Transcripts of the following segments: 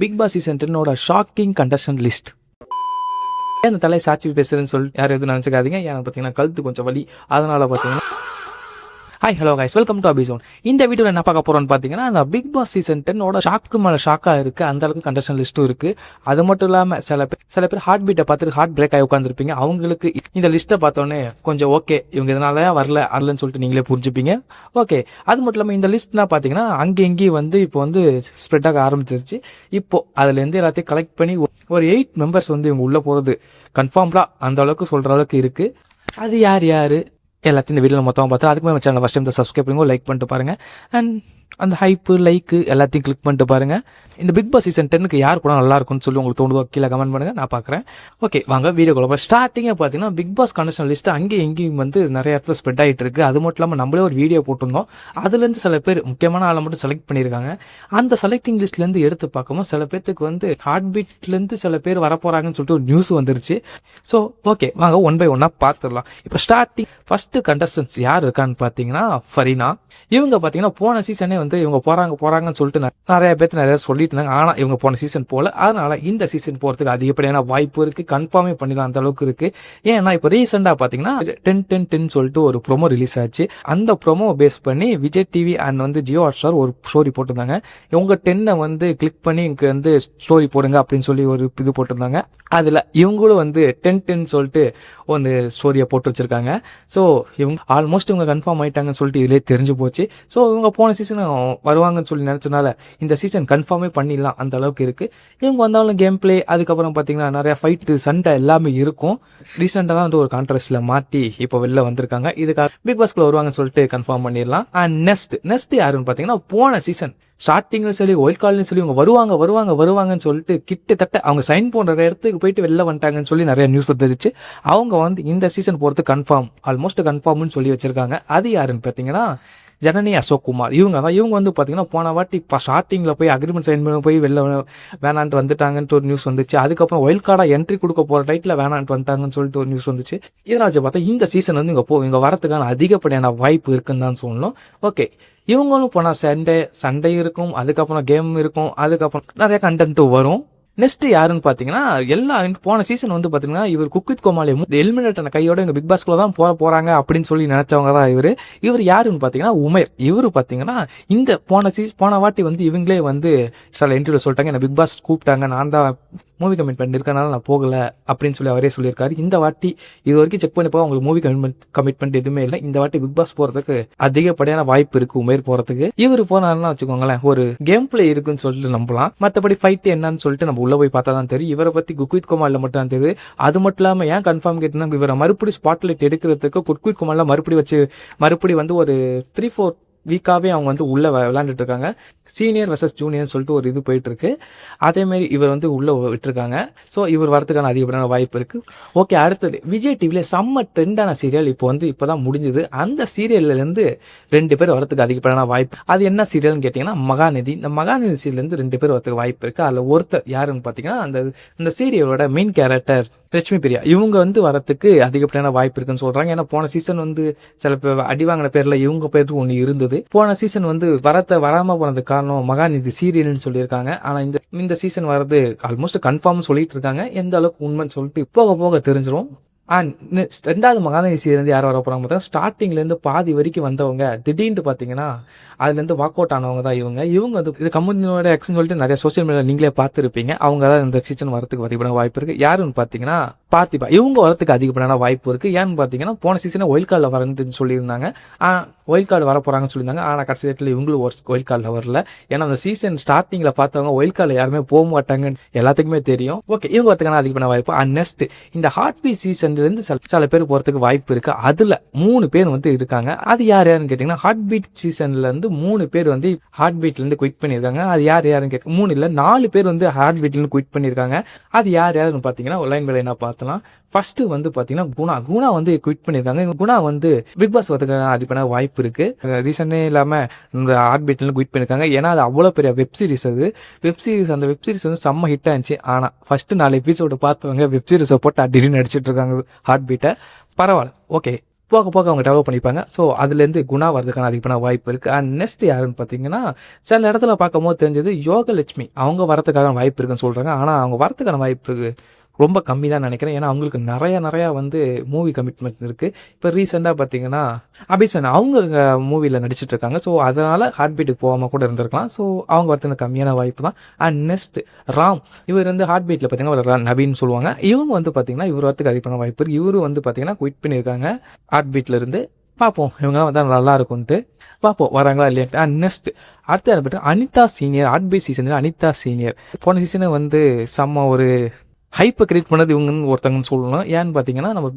Big Boss season 10 shocking contestant list. ஏன் தலை சாட்சி பேசுறேன்னு சொல்லி யாரும் எதுவும் நினச்சிக்காதீங்க. ஏன்னா பார்த்தீங்கன்னா கழுத்து கொஞ்சம் வலி, அதனால பார்த்தீங்கன்னா hi hello guys, welcome to அபிசோன். இந்த வீடியோவில் என்ன பார்க்க போகிறோன்னு பார்த்தீங்கன்னா, அந்த பிக் பாஸ் சீசன் 10 ஷாக்கு மேலே ஷாக்காக இருக்குது. அந்த அளவுக்கு கண்டஸ்டன் லிஸ்ட்டும் இருக்குது. அது மட்டும் இல்லாமல் சில பேர் ஹார்ட் பீட்டை பார்த்துட்டு ஹார்ட் பிரேக் ஆகி உட்காந்துருப்பீங்க. அவங்களுக்கு இந்த லிஸ்ட்டை பார்த்தோன்னே கொஞ்சம் ஓகே, இவங்க இதனால வரலன்னு சொல்லிட்டு நீங்களே புரிஞ்சுப்பீங்க. ஓகே, அது மட்டும் இல்லாமல் இந்த லிஸ்ட்லாம் பார்த்தீங்கன்னா அங்கே இங்கேயும் இப்போ ஸ்ப்ரெட் ஆக ஆரம்பிச்சிருச்சு. இப்போது அதுலேருந்து எல்லாத்தையும் கலெக்ட் பண்ணி ஒரு 8 மெம்பர்ஸ் இவங்க உள்ளே போகிறது கன்ஃபார்ம்டாக அந்த அளவுக்கு சொல்கிற அளவுக்கு இருக்குது. அது யார் யார் எல்லாத்தையும் இந்த வீடியோவில் மொத்தமாக பார்த்தா அதுக்கு மேலே சேனல் ஃபஸ்ட் டைம் சப்ஸ்கிரைப் பண்ணுங்க, லைக் பண்ணிட்டு பாருங்கள். அண்ட் அந்த ஹைப்பு லைக்கு எல்லாத்தையும் கிளிக் பண்ணிட்டு பாருங்கள். இந்த பிக் பாஸ் சீசன் 10 யார் கூட நல்லா இருக்கும்னு சொல்லி உங்களுக்கு தோணுதோ கீழே கமெண்ட் பண்ணுங்கள், நான் பார்க்குறேன். ஓகே, வாங்க வீடியோக்குள்ள. ஸ்டார்டிங்கே பார்த்தீங்கன்னா பிக் பாஸ் கண்டஸ்டன் லிஸ்ட்டு அங்கேயும் இங்கேயும் நிறைய இடத்துல ஸ்ப்ரெட் ஆகிட்டு இருக்குது. அது மட்டும் இல்லாமல் நம்மளே ஒரு வீடியோ போட்டிருந்தோம். அதுலேருந்து சில பேர் முக்கியமான ஆளை மட்டும் செலக்ட் பண்ணியிருக்காங்க. அந்த செலக்டிங் லிஸ்ட்லேருந்து எடுத்து பார்க்கும்போது சில பேர்த்துக்கு ஹார்ட் பீட்லேருந்து சில பேர் வரப்போகிறாங்கன்னு சொல்லிட்டு ஒரு நியூஸ் வந்துருச்சு. ஸோ ஓகே, வாங்க ஒன் பை ஒன்னாக பார்த்துடலாம். இப்போ ஸ்டார்டிங் ஃபஸ்ட்டு கண்டஸ்டன்ஸ் யார் இருக்கான்னு பார்த்தீங்கன்னா ஃபரீனா. இவங்க பார்த்தீங்கன்னா போன சீசனே இவங்க போகிறாங்கன்னு சொல்லிட்டு நிறைய பேர்த்து நிறைய சொல்லிட்டு இருந்தாங்க. ஆனால் இவங்க போன சீசன் போல, அதனால இந்த சீசன் போகிறதுக்கு அதிகப்படியான வாய்ப்பு இருக்குது. கன்ஃபார்மே பண்ணிடலாம், அந்த அளவுக்கு இருக்குது. ஏன்னா இப்போ ரீசெண்டாக பார்த்தீங்கன்னா 10-10-10 சொல்லிட்டு ஒரு ப்ரோமோ ரிலீஸ் ஆச்சு. அந்த ப்ரோமோ பேஸ் பண்ணி Vijay TV and Jio Hotstar ஒரு ஸ்டோரி போட்டிருந்தாங்க. இவங்க 10 கிளிக் பண்ணி இங்கே ஸ்டோரி போடுங்க அப்படின்னு சொல்லி ஒரு இது போட்டிருந்தாங்க. அதில் இவங்களும் 10-10 சொல்லிட்டு ஒன்று ஸ்டோரியை போட்டு வச்சிருக்காங்க. ஸோ இவங்க ஆல்மோஸ்ட் இவங்க கன்ஃபார்ம் ஆயிட்டாங்கன்னு சொல்லிட்டு இதிலே தெரிஞ்சு போச்சு. ஸோ இவங்க போன சீசன் வருவாங்கன்னு சொல்லி நினச்சனால இந்த சீசன் கன்ஃபார்மே பண்ணிடலாம், அந்த அளவுக்கு இருக்குது. இவங்க வந்தாலும் கேம் பிளே, அதுக்கப்புறம் பார்த்தீங்கன்னா நிறையா ஃபைட்டு சண்டை எல்லாமே இருக்கும். ரீசெண்டாக தான் ஒரு கான்ட்ரவர்சியில் மாட்டி இப்போ வெளில வந்திருக்காங்க. இதுக்காக பிக் பாஸ்குள்ள வருவாங்கன்னு சொல்லிட்டு கன்ஃபார்ம் பண்ணிடலாம். அண்ட் நெக்ஸ்ட் யாருன்னு பார்த்தீங்கன்னா போன சீசன் ஸ்டார்டிங்ல சொல்லி ஒயில்ட் கார்டுன்னு சொல்லி இவங்க வருவாங்கன்னு சொல்லிட்டு கிட்டத்தட்ட அவங்க சைன் போன்ற இடத்துக்கு போயிட்டு வெளில வந்துட்டாங்கன்னு சொல்லி நிறைய நியூஸ் தெரிஞ்சு அவங்க இந்த சீசன் போகிறது கன்ஃபார்ம், ஆல்மோஸ்ட் கன்ஃபார்ம்னு சொல்லி வச்சிருக்காங்க. அது யாருன்னு பார்த்தீங்கன்னா ஜனனி அசோக் குமார். இவங்க பார்த்தீங்கன்னா போன வாட்டி ஸ்டார்டிங்கில் போய் அக்ரிமெண்ட் சைன் பண்ணி போய் வெளில வேணான்ட்டு வந்துட்டாங்கன்ட்டு ஒரு நியூஸ் வந்துச்சு. அதுக்கப்புறம் ஒயில்ட் கார்டாக என்ட்ரி கொடுக்க போகிற டைட்டில் வேணான்ட்டு வந்துட்டாங்கன்னு சொல்லிட்டு ஒரு நியூஸ் வந்துச்சு. இதனால பார்த்தா இந்த சீசன் இங்கே வரத்துக்கான அதிகப்படியான வாய்ப்பு இருக்குன்னு தான் சொல்லணும். ஓகே, இவங்களும் போனால் சண்டை இருக்கும், அதுக்கப்புறம் கேம் இருக்கும், அதுக்கப்புறம் நிறைய கண்டென்ட்டும் வரும். நெக்ஸ்ட் யாருன்னு பார்த்தீங்கன்னா போன சீசன் பார்த்தீங்கன்னா இவர் குக் வித் கோமாளி எலிமினேட் ஆன கையோட இவங்க பிக் பாஸ்குள்ள தான் போறாங்க அப்படின்னு சொல்லி நினைச்சவங்க தான் இவர் யாருன்னு பார்த்தீங்கன்னா உமேர். இவர் பார்த்தீங்கன்னா இந்த போன வாட்டி இவங்களே சில இன்டர்வியூ சொல்லிட்டாங்க, என்ன பிக் பாஸ் கூப்பிட்டாங்க, நான் தான் மூவி கமிட் பண்ணிருக்கனால நான் போகல அப்படின்னு சொல்லி அவரே சொல்லியிருக்காரு. இந்த வாட்டி இது வரைக்கும் செக் பண்ணி போக அவங்களுக்கு மூவி கமிட்மெண்ட் எதுவுமே இல்லை. இந்த வாட்டி பிக் பாஸ் போறதுக்கு அதிகப்படியான வாய்ப்பு இருக்கு உமேர் போறதுக்கு. இவர் போனாருன்னா வச்சுக்கோங்களேன், ஒரு கேம் பிளே இருக்குன்னு சொல்லிட்டு நம்பலாம். மற்றபடி ஃபைட் என்னன்னு சொல்லிட்டு நம்ம உள்ள போய் பார்த்தா தான் தெரியும். இவரை பத்தி குக் வித் கோமாளில மட்டும் தான் தெரியுது. அது மட்டும் இல்லாம ஏன் கன்ஃபார்ம் கேட்டீங்கன்னா, இவரை மறுபடி ஸ்பாட்லைட் எடுக்கிறதுக்கு குக் வித் கோமாளில மறுபடி ஒரு 3-4 வீக்காவே அவங்க உள்ள விளையாண்டுட்டு இருக்காங்க. சீனியர் வெர்சஸ் ஜூனியர் சொல்லிட்டு ஒரு இது போயிட்டு இருக்கு. அதேமாரி இவர் உள்ள விட்டுருக்காங்க. ஸோ இவர் வரதுக்கான அதிகப்படியான வாய்ப்பு இருக்கு. ஓகே, அடுத்தது விஜய் டிவில செம்ம ட்ரெண்டான சீரியல் இப்போதான் முடிஞ்சது. அந்த சீரியல்ல இருந்து 2 பேர் வரதுக்கு அதிகப்படியான வாய்ப்பு. அது என்ன சீரியல்னு கேட்டீங்கன்னா மகாநதி. இந்த மகாநதி சீரியல் இருந்து 2 பேர் வரதுக்கு வாய்ப்பு இருக்கு. அதுல ஒருத்தர் யாருன்னு பாத்தீங்கன்னா அந்த சீரியலோட மெயின் கேரக்டர் லட்சுமி பிரியா. இவங்க வரத்துக்கு அதிகப்படியான வாய்ப்பு இருக்குன்னு சொல்றாங்க. ஏன்னா போன சீசன் சில பேர் அடி வாங்கின பேர்ல இவங்க பேர் ஒன்று இருந்தது. போன சீசன் வராம போனதுக்கு காரணம் மகாநதி சீரியல்னு சொல்லியிருக்காங்க. ஆனா இந்த சீசன் வரது ஆல்மோஸ்ட் கன்ஃபார்ம் சொல்லிட்டு இருக்காங்க. எந்த அளவுக்கு உண்மைன்னு சொல்லிட்டு போக போக தெரிஞ்சிடும். ரெண்டாவது மகாநதி சீரியல் யார் வர போறாங்க பார்த்தா ஸ்டார்டிங்லேருந்து பாதி வரைக்கும் வந்தவங்க திடீர்னு பார்த்தீங்கன்னா அதுலேருந்து வாக் அவுட் ஆனவங்க தான் இவங்க இது கம்பெனியோட ஆக்ஷன் சொல்லிட்டு நிறைய சோசியல் மீடியா நீங்களே பார்த்துருப்பீங்க. அவங்க தான் இந்த சீசன் வரதுக்கு அதிகப்படியான வாய்ப்பு இருக்கு. யாருன்னு பார்த்தீங்கன்னா பார்த்திபா. இவங்க வரதுக்கு அதிகப்படியான வாய்ப்பு இருக்கு. ஏன்னு பார்த்தீங்கன்னா போன சீசனை ஒயில்ட் கார்டில் வரணுன்னு சொல்லியிருந்தாங்க. ஒயில்ட் கார்டு வர போறாங்கன்னு சொல்லியிருந்தாங்க. ஆனால் கடைசி நேரத்தில் இவங்களும் ஒயில்ட் கார்டில் வரல. ஏன்னா அந்த சீசன் ஸ்டார்டிங்ல பார்த்தவங்க ஒயில்ட் கார்டில் யாருமே போக மாட்டாங்கன்னு எல்லாத்துக்குமே தெரியும். ஓகே, இவங்க வரதுக்கான அதிகப்படியான வாய்ப்பு. நெக்ஸ்ட் இந்த ஹார்ட் பீட் சீசன் சில பேர் போறதுக்கு வாய்ப்பு இருக்கு. அதுல 3 பேர் இருக்காங்க. அது யாருன்னு கேட்டீங்கன்னா ஹார்ட் பீட் சீசன்ல இருந்து 3 பேர் ஹார்ட் பீட்ல இருந்து குவிட் பண்ணிருக்காங்க. அது யாருன்னு கேட்க 3 இல்ல 4 பேர் ஹார்ட் பீட்ல இருந்து குவிட் பண்ணிருக்காங்க. அது யாருன்னு பாத்தீங்கன்னா லைன் பை லைனா பார்த்தலாம். ஃபர்ஸ்ட் பாத்தீங்கன்னா குணா குவிட் பண்ணிருக்காங்க. குணா பிக் பாஸ் வரதுக்கான அடிப்படையான வாய்ப்பு இருக்கு. ரீசனே இல்லாம இந்த ஹார்ட் பீட்ல குவிட் பண்ணிருக்காங்க. ஏன்னா அது அவ்வளவு பெரிய வெப் சீரிஸ். அந்த வெப் சீரிஸ் செம்ம ஹிட் ஆச்சு. ஆனா ஃபர்ஸ்ட் 4 எபிசோடு பார்த்தவங்க வெப் சீரிஸை போட்டு அடின்னு நடிச்சிட்டு இருக்காங்க ஹார்ட் பீட்டை. பரவாயில்ல, ஓகே, போக போக அவங்க டெவலப் பண்ணிப்பாங்க. ஸோ அதுலேருந்து குணா வரதுக்கான அதிகமான வாய்ப்பு இருக்குது. அண்ட் நெக்ஸ்ட் யாருன்னு பார்த்தீங்கன்னா, சில இடத்துல பார்க்கும்போது தெரிஞ்சது யோகலட்சுமி அவங்க வரதுக்கான வாய்ப்பு இருக்குன்னு சொல்கிறாங்க. ஆனால் அவங்க வரதுக்கான வாய்ப்பு ரொம்ப கம்மி தான் நினைக்கிறேன். ஏன்னா அவங்களுக்கு நிறையா வந்து மூவி கமிட்மெண்ட் இருக்குது. இப்போ ரீசெண்டாக பார்த்தீங்கன்னா அபிஷன் அவங்க மூவியில் நடிச்சிட்டு இருக்காங்க. ஸோ அதனால் ஹார்ட் பீட்டுக்கு போகாமல் கூட இருந்திருக்கலாம். ஸோ அவங்க வரதுக்கு கம்மியான வாய்ப்பு தான். அண்ட் நெக்ஸ்ட் ராம், இவர் வந்து ஹார்ட் பீட்டில் பார்த்தீங்கன்னா நபின்னு சொல்லுவாங்க. இவங்க வந்து பார்த்தீங்கன்னா இவர் வரதுக்கு அதிகமான வாய்ப்பு இருக்குது. இவரு வந்து பார்த்தீங்கன்னா குவிட் பண்ணியிருக்காங்க ஹார்ட் பீட்டில் இருந்து. பார்ப்போம் இவங்களாம் வந்தால் நல்லா இருக்கும்ன்ட்டு பார்ப்போம் வராங்களா இல்லையான்ட்டு. அண்ட் நெக்ஸ்ட் அடுத்து யார் பார்த்தீங்கன்னா அனிதா சீனியர். ஹார்ட் பீட் சீசனில் அனிதா சீனியர் போன சீசனை வந்து செம்ம ஒரு ஹைப்பை கிரியேட் பண்ணது இவங்கன்னு ஒருத்தங்கன்னு சொல்லணும். ஏன்னு பார்த்தீங்கன்னா நம்ம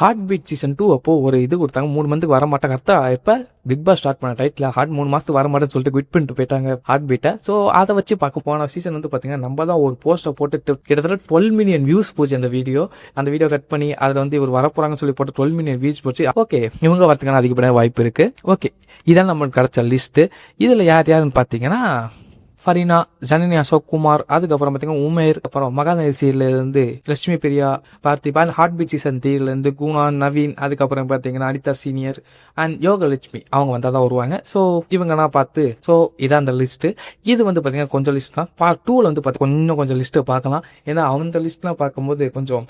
ஹார்ட் பீட் சீசன் 2 அப்போது ஒரு இது கொடுத்தாங்க, 3 மந்த்துக்கு வர மாட்டாங்க. அடுத்தா எப்போ பிக் பாஸ் ஸ்டார்ட் பண்ண டைட்டில் 3 மாதத்துக்கு வர மாட்டேன்னு சொல்லிட்டு குவிட் பண்ணிட்டு போயிட்டாங்க ஹார்ட் பீட்டை. ஸோ அதை வச்சு பார்க்க போன சீசன் வந்து பார்த்தீங்கன்னா நம்ம தான் ஒரு போஸ்ட்டை போட்டு கிட்டத்தட்ட 12 மில்லியன் வியூஸ் போச்சு அந்த வீடியோ கட் பண்ணி அதில் வந்து இவர் வரப்போறாங்கன்னு சொல்லி போட்டு 12 மில்லியன் வியூஸ் போச்சு. ஓகே இவங்க வரதுக்கான அதிகப்படியான வாய்ப்பு இருக்குது. ஓகே இதான் நம்மளுக்கு கிடச்ச லிஸ்ட்டு. இதில் யாருன்னு பார்த்தீங்கன்னா ஃபரீனா, ஜனனி அசோக் குமார், அதுக்கப்புறம் பார்த்தீங்கன்னா உமேர், அப்புறம் மகாநதியிலேருந்து Lakshmi Priya, Parthiba, heart beat season 3லேருந்து குணா, நவீன், அதுக்கப்புறம் பார்த்தீங்கன்னா அனிதா சீனியர் அண்ட் யோகலட்சுமி அவங்க வந்தால் தான் வருவாங்க. ஸோ இவங்கன்னா பார்த்து ஸோ இதான் அந்த லிஸ்ட்டு. இது வந்து பார்த்தீங்கன்னா கொஞ்சம் லிஸ்ட் தான். பார்ட் 2ல் வந்து பார்த்து கொஞ்சம் லிஸ்ட்டு பார்க்கலாம். ஏன்னா அந்த லிஸ்ட்லாம் பார்க்கும்போது கொஞ்சம்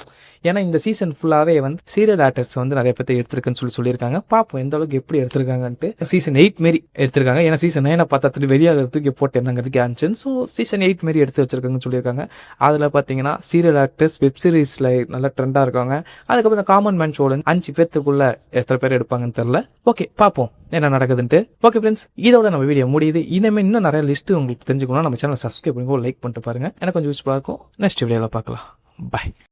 ஏன்னா இந்த சீசன் ஃபுல்லாகவே வந்து சீரியல் ஆக்டர்ஸ் வந்து நிறைய பேர் எடுத்திருக்குன்னு சொல்லியிருக்காங்க. பார்ப்போம் எந்த அளவுக்கு எப்படி எடுத்திருக்காங்கன்ட்டு. சீசன் 8 மாரி எடுத்திருக்காங்க. ஏன்னா சீசன் 9 பார்த்தா வெளியாக தூக்கி போட்டு என்னங்கிறதுக்கு ஸோ சீசன் 8 மாரி எடுத்து வச்சிருக்காங்கன்னு சொல்லியிருக்காங்க. அதில் பார்த்தீங்கன்னா சீரியல் ஆக்டர்ஸ் வெப் சீரிஸில் நல்லா ட்ரெண்டாக இருக்காங்க. அதுக்கப்புறம் காமன் மேன் ஷோல 5 பேர்த்துக்குள்ள எத்தனை பேர் எடுப்பாங்கன்னு தெரியல. ஓகே பார்ப்போம் என்ன நடக்குதுன்ட்டு. ஓகே ஃப்ரெண்ட்ஸ், இதோட நம்ம வீடியோ முடியுது. இனிமேல் இன்னும் நிறைய லிஸ்ட்டு உங்களுக்கு தெரிஞ்சுக்கணும். நம்ம சேனலை சப்ஸ்கிரைப் பண்ணிக்கோ, லைக் பண்ணிட்டு பாருங்கள். எனக்கு கொஞ்சம் யூஸ்ஃபுல்லாக இருக்கும். நெக்ஸ்ட் வீடியோவில் பார்க்கலாம். பாய்.